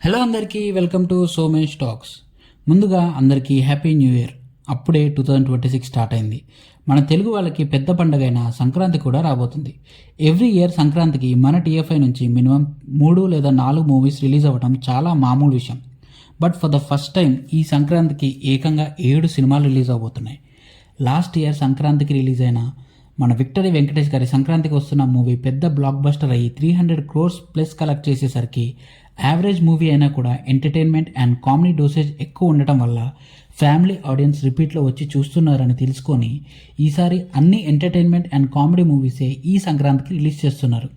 Hello అందరికీ welcome to so many stocks. ముందుగా అందరికీ హ్యాపీ న్యూ ఇయర్. అప్పుడే 2026 స్టార్ట్ అయింది. మన తెలుగు వాళ్ళకి పెద్ద పండుగైన సంక్రాంతి కూడా రాబోతుంది. ఎవ్రీ ఇయర్ సంక్రాంతికి మన టీఎఫ్ఐ నుంచి మినిమం 3 లేదా 4 మూవీస్ రిలీజ్ అవ్వడం చాలా మామూలు విషయం. But for the first time ఈ సంక్రాంతికి ఏకంగా 7 సినిమాలు రిలీజ్ అవబోతున్నాయి. లాస్ట్ ఇయర్ సంక్రాంతికి రిలీజ్ అయిన మన విక్టరీ వెంకటేష్ గారి సంక్రాంతికి వస్తున్న మూవీ పెద్ద బ్లాక్ బస్టర్ అయ్యి 300 crores ప్లస్ కలెక్ట్ చేసేసరికి యావరేజ్ మూవీ అయినా కూడా ఎంటర్టైన్మెంట్ అండ్ కామెడీ డోసేజ్ ఎక్కువ ఉండటం వల్ల ఫ్యామిలీ ఆడియన్స్ రిపీట్లో వచ్చి చూస్తున్నారని తెలుసుకొని ఈసారి అన్ని ఎంటర్టైన్మెంట్ అండ్ కామెడీ మూవీసే ఈ సంక్రాంతికి రిలీజ్ చేస్తున్నారు.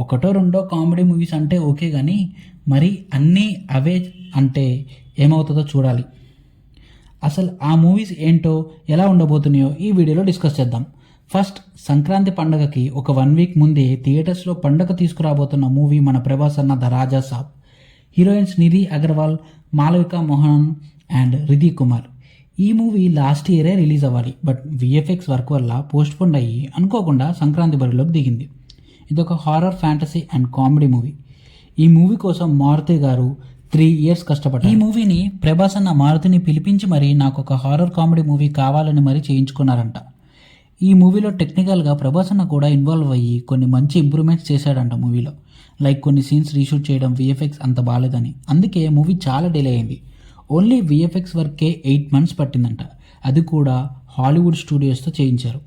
ఒకటో రెండో కామెడీ మూవీస్ అంటే ఓకే, కానీ మరి అన్నీ అవే అంటే ఏమవుతుందో చూడాలి. అసలు ఆ మూవీస్ ఏంటో ఎలా ఉండబోతున్నాయో ఈ వీడియోలో డిస్కస్ చేద్దాం. ఫస్ట్, సంక్రాంతి పండగకి ఒక 1 వీక్ ముందే థియేటర్స్లో పండగ తీసుకురాబోతున్న మూవీ మన ప్రభాస్ అన్న the Raja Saab. Heroines Nidhi Agarwal, Malavika Mohan and Riddhi Kumar. ఈ మూవీ లాస్ట్ ఇయరే రిలీజ్ అవ్వాలి, బట్ విఎఫ్ఎక్స్ వర్క్ వల్ల పోస్ట్పోన్ అయ్యి అనుకోకుండా సంక్రాంతి బరిలోకి దిగింది. ఇదొక horror, fantasy and comedy movie. ఈ మూవీ కోసం మారుతి గారు 3 years కష్టపడ్డారు. ఈ మూవీని ప్రభాస్ అన్న మారుతిని పిలిపించి మరీ నాకు ఒక హారర్ కామెడీ మూవీ కావాలని మరీ చేయించుకున్నారంట. ఈ మూవీలో టెక్నికల్గా ప్రభాస్ అన్న కూడా ఇన్వాల్వ్ అయ్యి కొన్ని మంచి ఇంప్రూవ్మెంట్స్ చేశాడంట మూవీలో. లైక్ కొన్ని సీన్స్ రీషూట్ చేయడం, విఎఫ్ఎక్స్ అంత బాగాలేదని. అందుకే మూవీ చాలా డిలే అయింది. ఓన్లీ విఎఫ్ఎక్స్ వర్కే 8 months పట్టిందంట. అది కూడా హాలీవుడ్ స్టూడియోస్తో చేయించారు.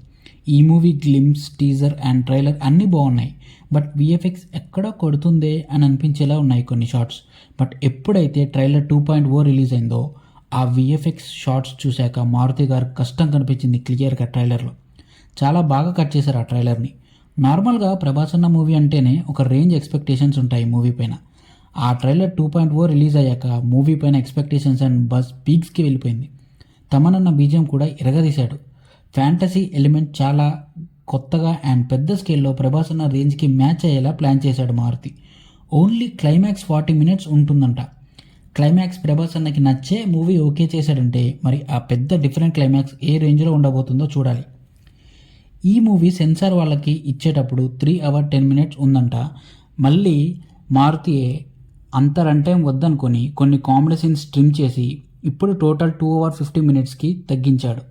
ఈ movie glimpse, teaser and trailer అన్నీ బాగున్నాయి. బట్ విఎఫ్ఎక్స్ ఎక్కడో కొడుతుందే అని అనిపించేలా ఉన్నాయి కొన్ని షార్ట్స్. బట్ ఎప్పుడైతే ట్రైలర్ 2.0 రిలీజ్ అయిందో ఆ విఎఫ్ఎక్స్ షార్ట్స్ చూశాక మారుతి గారు కష్టం కనిపించింది క్లియర్గా ట్రైలర్లో. చాలా బాగా కట్ చేశారు ఆ ట్రైలర్ని. నార్మల్గా ప్రభాస్ అన్న మూవీ అంటేనే ఒక రేంజ్ ఎక్స్పెక్టేషన్స్ ఉంటాయి మూవీ పైన. ఆ ట్రైలర్ 2.0 రిలీజ్ అయ్యాక మూవీ పైన ఎక్స్పెక్టేషన్స్ అండ్ బస్ పీక్స్కి వెళ్ళిపోయింది. తమనన్న బీజియం కూడా ఎరగదీశాడు. ఫ్యాంటసీ ఎలిమెంట్ చాలా కొత్తగా అండ్ పెద్ద స్కేల్లో ప్రభాస్ అన్న రేంజ్కి మ్యాచ్ అయ్యేలా ప్లాన్ చేశాడు మారుతి. ఓన్లీ క్లైమాక్స్ 40 minutes ఉంటుందంట. క్లైమాక్స్ ప్రభాస్ అన్నకి నచ్చే మూవీ ఓకే చేశాడంటే మరి ఆ పెద్ద డిఫరెంట్ క్లైమాక్స్ ఏ రేంజ్లో ఉండబోతుందో చూడాలి. ఈ మూవీ సెన్సార్ వాళ్ళకి ఇచ్చేటప్పుడు 3 hours 10 minutes ఉందంట. మళ్ళీ మారుతి అంత రన్ టైం వద్దనుకొని కొన్ని కామెడీ సీన్స్ ట్రిమ్ చేసి ఇప్పుడు టోటల్ 2 hours 50 minutesకి తగ్గించాడు.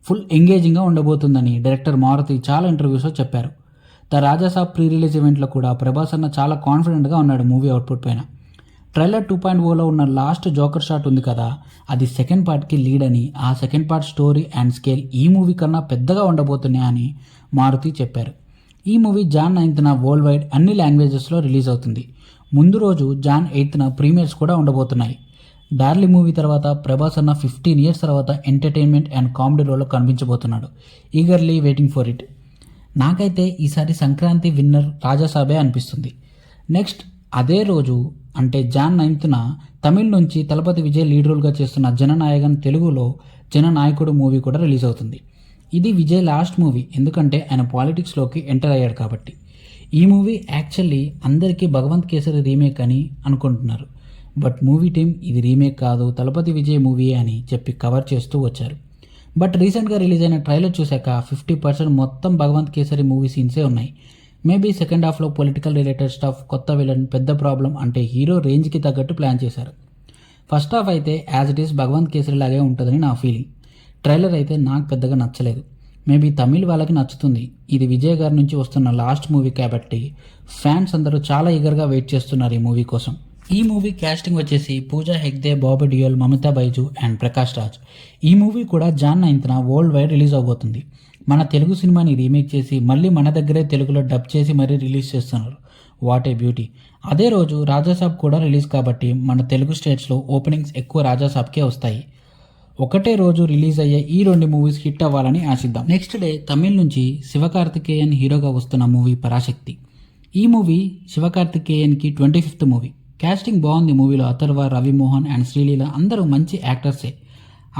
ఫుల్ ఎంగేజింగ్గా ఉండబోతుందని డైరెక్టర్ మారుతి చాలా ఇంటర్వ్యూస్లో చెప్పారు. ద రాజాసాబ్ ప్రీ రిలీజ్ ఈవెంట్లో కూడా ప్రభాస్ అన్న చాలా కాన్ఫిడెంట్గా ఉన్నాడు మూవీ అవుట్పుట్ పైన. ట్రైలర్ 2.0లో ఉన్న లాస్ట్ జోకర్ షాట్ ఉంది కదా, అది సెకండ్ పార్ట్కి లీడ్ అని, ఆ second part story and scale ఈ మూవీ కన్నా పెద్దగా ఉండబోతున్నాయని మారుతి చెప్పారు. ఈ movie Jan 9th world wide అన్ని లాంగ్వేజెస్లో రిలీజ్ అవుతుంది. ముందు రోజు Jan 8th ప్రీమియర్స్ కూడా ఉండబోతున్నాయి. డార్లీ మూవీ తర్వాత ప్రభాస్ అన్న 15 years తర్వాత ఎంటర్టైన్మెంట్ అండ్ కామెడీ రోల్లో కనిపించబోతున్నాడు. Eagerly waiting for it. నాకైతే ఈసారి సంక్రాంతి విన్నర్ రాజాసాబే అనిపిస్తుంది. నెక్స్ట్ అదే రోజు అంటే Jan 9th తమిళ్ నుంచి తలపతి విజయ్ లీడ్ రోల్గా చేస్తున్న జననాయకన్ తెలుగులో జననాయకుడు మూవీ కూడా రిలీజ్ అవుతుంది. ఇది విజయ్ లాస్ట్ మూవీ, ఎందుకంటే ఆయన పాలిటిక్స్లోకి ఎంటర్ అయ్యాడు కాబట్టి. ఈ మూవీ యాక్చువల్లీ అందరికీ భగవంత్ కేసరి రీమేక్ అని అనుకుంటున్నారు. బట్ మూవీ టీం ఇది రీమేక్ కాదు, తలపతి విజయ్ మూవీ అని చెప్పి కవర్ చేస్తూ వచ్చారు. బట్ రీసెంట్గా రిలీజ్ అయిన ట్రైలర్ చూశాక 50% మొత్తం భగవంత్ కేసరి మూవీ సీన్సే ఉన్నాయి. మేబీ సెకండ్ హాఫ్లో పొలిటికల్ రిలేటెడ్ స్టఫ్, కొత్త విలన్, పెద్ద ప్రాబ్లం అంటే హీరో రేంజ్కి తగ్గట్టు ప్లాన్ చేశారు. ఫస్ట్ హాఫ్ అయితే as it is Bhagavanth Kesari లాగే ఉంటుందని నా ఫీలింగ్. ట్రైలర్ అయితే నాకు పెద్దగా నచ్చలేదు. మేబీ తమిళ్ వాళ్ళకి నచ్చుతుంది. ఇది విజయ్ గారి నుంచి వస్తున్న లాస్ట్ మూవీ కాబట్టి ఫ్యాన్స్ అందరూ చాలా ఈగర్గా వెయిట్ చేస్తున్నారు ఈ మూవీ కోసం. ఈ మూవీ క్యాస్టింగ్ వచ్చేసి పూజా హెగ్దే, బాబీ డియోల్, మమితా బైజు అండ్ ప్రకాష్ రాజ్. ఈ మూవీ కూడా Jan 9th world wide release అవబోతుంది. మన తెలుగు సినిమాని రీమేక్ చేసి మళ్ళీ మన దగ్గరే తెలుగులో డబ్ చేసి మరీ రిలీజ్ చేస్తున్నారు. What a beauty. అదే రోజు రాజాసాబ్ కూడా రిలీజ్ కాబట్టి మన తెలుగు స్టేట్స్లో ఓపెనింగ్స్ ఎక్కువ రాజాసాబ్కే వస్తాయి. ఒకటే రోజు రిలీజ్ అయ్యే ఈ 2 మూవీస్ హిట్ అవ్వాలని ఆశిద్దాం. నెక్స్ట్ డే తమిళ్ నుంచి శివకార్తికేయన్ హీరోగా వస్తున్న మూవీ పరాశక్తి. ఈ మూవీ శివకార్తికేయన్కి 25th మూవీ. క్యాస్టింగ్ బాగుంది. మూవీలో అథర్వ, రవి మోహన్ అండ్ శ్రీలీల అందరూ మంచి యాక్టర్సే.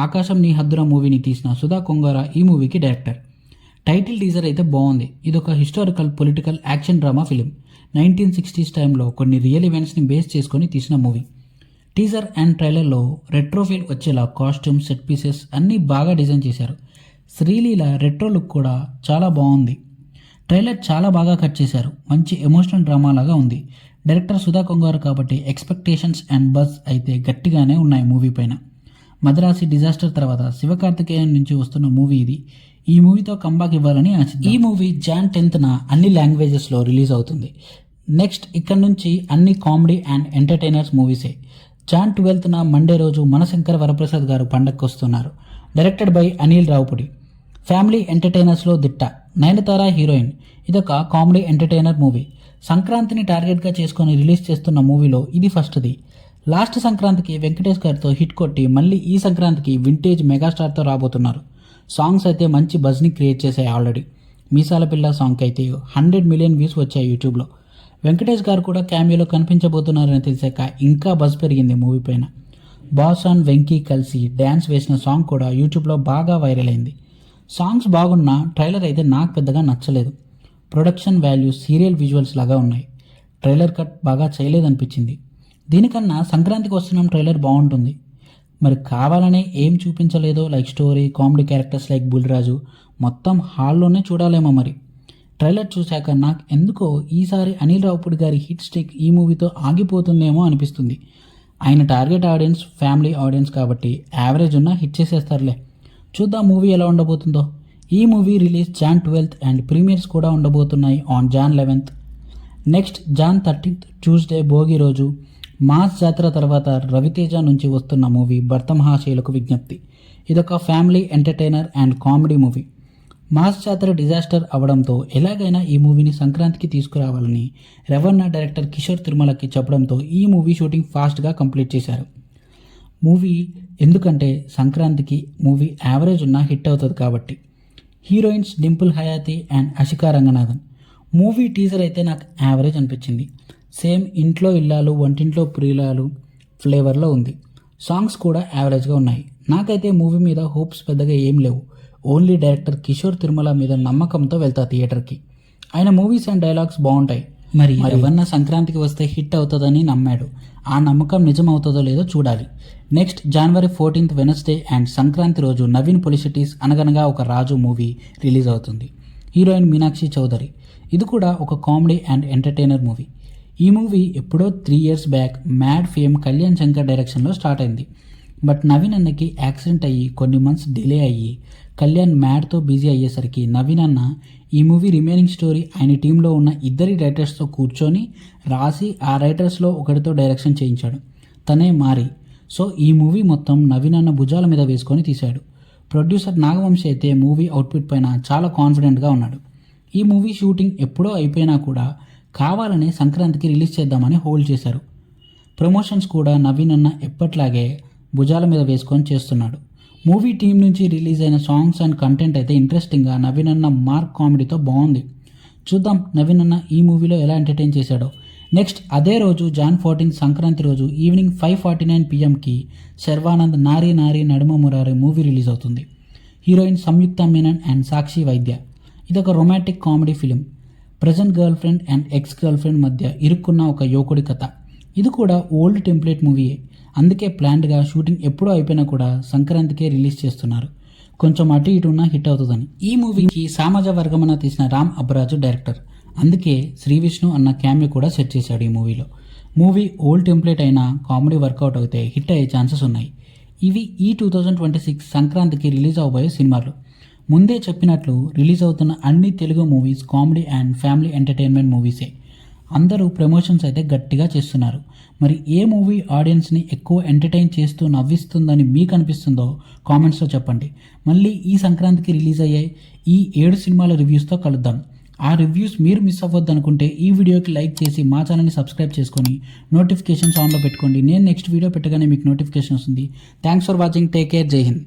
ఆకాశం నీ హద్దున మూవీని తీసిన సుధా కొంగారా ఈ మూవీకి డైరెక్టర్. టైటిల్ టీజర్ అయితే బాగుంది. ఇదొక historical political action drama film. 1960s టైంలో కొన్ని రియల్ ఈవెంట్స్ని బేస్ చేసుకొని తీసిన మూవీ. టీజర్ అండ్ ట్రైలర్లో రెట్రో ఫీల్ వచ్చేలా కాస్ట్యూమ్, సెట్ పీసెస్ అన్నీ బాగా డిజైన్ చేశారు. శ్రీలీల రెట్రో లుక్ కూడా చాలా బాగుంది. ట్రైలర్ చాలా బాగా కట్ చేశారు. మంచి ఎమోషనల్ డ్రామా లాగా ఉంది. డైరెక్టర్ సుధా కొంగారు కాబట్టి ఎక్స్పెక్టేషన్స్ అండ్ బజ్ అయితే గట్టిగానే ఉన్నాయి మూవీ పైన. మద్రాసి డిజాస్టర్ తర్వాత శివకార్తికేయన్ నుంచి వస్తున్న మూవీ ఇది. ఈ మూవీతో కంబ్యాక్ ఇవ్వాలని ఆశిద్దాం. ఈ మూవీ జాన్ 10న అన్ని లాంగ్వేజెస్లో రిలీజ్ అవుతుంది. నెక్స్ట్ ఇక్కడ నుంచి అన్ని కామెడీ అండ్ ఎంటర్టైనర్స్ మూవీసే. జాన్ 12న మండే రోజు మనశంకర వరప్రసాద్ గారు పండగకు వస్తున్నారు. Directed by Anil Ravipudi. Family ఎంటర్టైనర్స్లో దిట్ట. నయనతార హీరోయిన్. ఇదొక కామెడీ ఎంటర్టైనర్ మూవీ. సంక్రాంతిని టార్గెట్గా చేసుకొని రిలీజ్ చేస్తున్న మూవీలో ఇది ఫస్ట్ది. లాస్ట్ సంక్రాంతికి వెంకటేష్ గారితో హిట్ కొట్టి మళ్ళీ ఈ సంక్రాంతికి వింటేజ్ మెగాస్టార్తో రాబోతున్నారు. సాంగ్స్ అయితే మంచి బజ్ని క్రియేట్ చేశాయి ఆల్రెడీ. మీసాల పిల్ల సాంగ్కి అయితే 100 మిలియన్ వ్యూస్ వచ్చాయి యూట్యూబ్లో. వెంకటేష్ గారు కూడా క్యామియోలో కనిపించబోతున్నారని తెలిసాక ఇంకా బజ్ పెరిగింది మూవీ పైన. బాస్ అండ్ వెంకీ కలిసి డ్యాన్స్ వేసిన సాంగ్ కూడా యూట్యూబ్లో బాగా వైరల్ అయింది. సాంగ్స్ బాగున్నా ట్రైలర్ అయితే నాకు పెద్దగా నచ్చలేదు. ప్రొడక్షన్ వాల్యూస్ సీరియల్ విజువల్స్ లాగా ఉన్నాయి. ట్రైలర్ కట్ బాగా చేయలేదనిపించింది. దీనికన్నా సంక్రాంతికి వస్తున్నాం ట్రైలర్ బాగుంటుంది. మరి కావాలనే ఏం చూపించలేదో like story, comedy characters like Bulraju మొత్తం హాల్లోనే చూడాలేమో. మరి ట్రైలర్ చూశాక నాకు ఎందుకో ఈసారి అనిల్ రావుపూడి గారి హిట్ స్టిక్ ఈ మూవీతో ఆగిపోతుందేమో అనిపిస్తుంది. ఆయన టార్గెట్ ఆడియన్స్ ఫ్యామిలీ ఆడియన్స్ కాబట్టి యావరేజ్ ఉన్న హిట్ చేసేస్తారులే. చూద్దాం మూవీ ఎలా ఉండబోతుందో. ఈ movie release Jan 12th and premieres కూడా ఉండబోతున్నాయి on Jan 11th. Next Jan 13th Tuesday Bhogi రోజు మాస్ జాతర తర్వాత రవితేజ నుంచి వస్తున్న మూవీ భర్త మహాశయులకు విజ్ఞప్తి. ఇదొక family entertainer and comedy movie. Mass జాతర డిజాస్టర్ అవడంతో ఎలాగైనా ఈ మూవీని సంక్రాంతికి తీసుకురావాలని రవణ డైరెక్టర్ కిషోర్ తిరుమలకి చెప్పడంతో ఈ మూవీ షూటింగ్ ఫాస్ట్గా కంప్లీట్ చేశారు. మూవీ ఎందుకంటే సంక్రాంతికి మూవీ యావరేజ్ ఉన్న హిట్ అవుతుంది కాబట్టి. Heroines Dimple Hayathi and Ashika Ranganathan. Movie teaser అయితే నాకు యావరేజ్ అనిపించింది. సేమ్ ఇంట్లో ఇల్లాలు వంటింట్లో ప్రియులాలు ఫ్లేవర్లో ఉంది. సాంగ్స్ కూడా యావరేజ్గా ఉన్నాయి. నాకైతే మూవీ మీద హోప్స్ పెద్దగా ఏం లేవు. ఓన్లీ డైరెక్టర్ కిషోర్ తిరుమల మీద నమ్మకంతో వెళ్తా థియేటర్కి. ఆయన మూవీస్ అండ్ డైలాగ్స్ బాగుంటాయి. మరి ఎవరన్నా సంక్రాంతికి వస్తే హిట్ అవుతుందని నమ్మాడు. ఆ నమ్మకం నిజం అవుతుందో లేదో చూడాలి. Next January 14th Wednesday and Sankranti రోజు నవీన్ పొలిసిటీస్ అనగనగా ఒక రాజు మూవీ రిలీజ్ అవుతుంది. హీరోయిన్ మీనాక్షి చౌదరి. ఇది కూడా ఒక కామెడీ అండ్ ఎంటర్టైనర్ మూవీ. ఈ మూవీ ఎప్పుడో 3 years back mad fame Kalyan Shankar డైరెక్షన్లో స్టార్ట్ అయింది. బట్ నవీన్ అన్నకి యాక్సిడెంట్ అయ్యి కొన్ని మంత్స్ డిలే అయ్యి కళ్యాణ్ మ్యాడ్తో బిజీ అయ్యేసరికి నవీన్ అన్న ఈ మూవీ రిమైనింగ్ స్టోరీ ఆయన టీంలో ఉన్న 2 రైటర్స్తో కూర్చొని రాసి ఆ రైటర్స్లో ఒకటితో డైరెక్షన్ చేయించాడు. తనే మారి. సో ఈ మూవీ మొత్తం నవీన్ అన్న భుజాల మీద వేసుకొని తీశాడు. ప్రొడ్యూసర్ నాగవంశీ అయితే మూవీ అవుట్పుట్ పైన చాలా కాన్ఫిడెంట్గా ఉన్నాడు. ఈ మూవీ షూటింగ్ ఎప్పుడో అయిపోయినా కూడా కావాలని సంక్రాంతికి రిలీజ్ చేద్దామని హోల్డ్ చేశారు. ప్రమోషన్స్ కూడా నవీన్ అన్న ఎప్పట్లాగే భుజాల మీద వేసుకొని చేస్తున్నాడు. మూవీ టీం నుంచి రిలీజ్ అయిన సాంగ్స్ అండ్ కంటెంట్ అయితే ఇంట్రెస్టింగ్గా నవీన్ అన్న మార్క్ కామెడీతో బాగుంది. చూద్దాం నవీన్ అన్న ఈ మూవీలో ఎలా ఎంటర్టైన్ చేశాడో. నెక్స్ట్ అదే రోజు జాన్ 14th సంక్రాంతి రోజు ఈవినింగ్ 5:49 PMకి శర్వానంద్ నారీ నారీ నడుమ మురారి మూవీ రిలీజ్ అవుతుంది. హీరోయిన్ సంయుక్త మీనన్ అండ్ సాక్షి వైద్య. ఇదొక romantic comedy film. Present girl friend and ex girl friend మధ్య ఇరుక్కున్న ఒక యువకుడి కథ. ఇది కూడా ఓల్డ్ టెంప్లెట్ మూవీయే. అందుకే ప్లాన్డ్గా షూటింగ్ ఎప్పుడూ అయిపోయినా కూడా సంక్రాంతికే రిలీజ్ చేస్తున్నారు. కొంచెం అటు ఇటు ఉన్న హిట్ అవుతుందని. ఈ మూవీకి సామాజ వర్గమన తీసిన రామ్ అబ్బరాజు డైరెక్టర్. అందుకే శ్రీ విష్ణు అన్న క్యామియో కూడా సెట్ చేశాడు ఈ మూవీలో. మూవీ ఓల్డ్ టెంప్లెట్ అయినా కామెడీ వర్కౌట్ అయితే హిట్ అయ్యే ఛాన్సెస్ ఉన్నాయి. ఇవి ఈ 2026 సంక్రాంతికి రిలీజ్ అవబోయే సినిమాలు. ముందే చెప్పినట్లు రిలీజ్ అవుతున్న అన్ని Telugu movies comedy and family entertainment మూవీసే. అందరూ ప్రమోషన్స్ అయితే గట్టిగా చేస్తున్నారు. మరి ఏ మూవీ ఆడియన్స్ని ఎక్కువ ఎంటర్టైన్ చేస్తూ నవ్విస్తుందని మీకు అనిపిస్తుందో కామెంట్స్లో చెప్పండి. మళ్ళీ ఈ సంక్రాంతికి రిలీజ్ అయ్యాయి ఈ 7 సినిమాల రివ్యూస్తో కలుద్దాం. ఆ రివ్యూస్ మీరు మిస్ అవ్వద్దు అనుకుంటే ఈ వీడియోకి లైక్ చేసి మా ఛానల్ని సబ్స్క్రైబ్ చేసుకొని నోటిఫికేషన్స్ ఆన్లో పెట్టుకోండి. నేను నెక్స్ట్ వీడియో పెట్టగానే మీకు నోటిఫికేషన్ వస్తుంది. Thanks for watching. Take care. జై హింద్.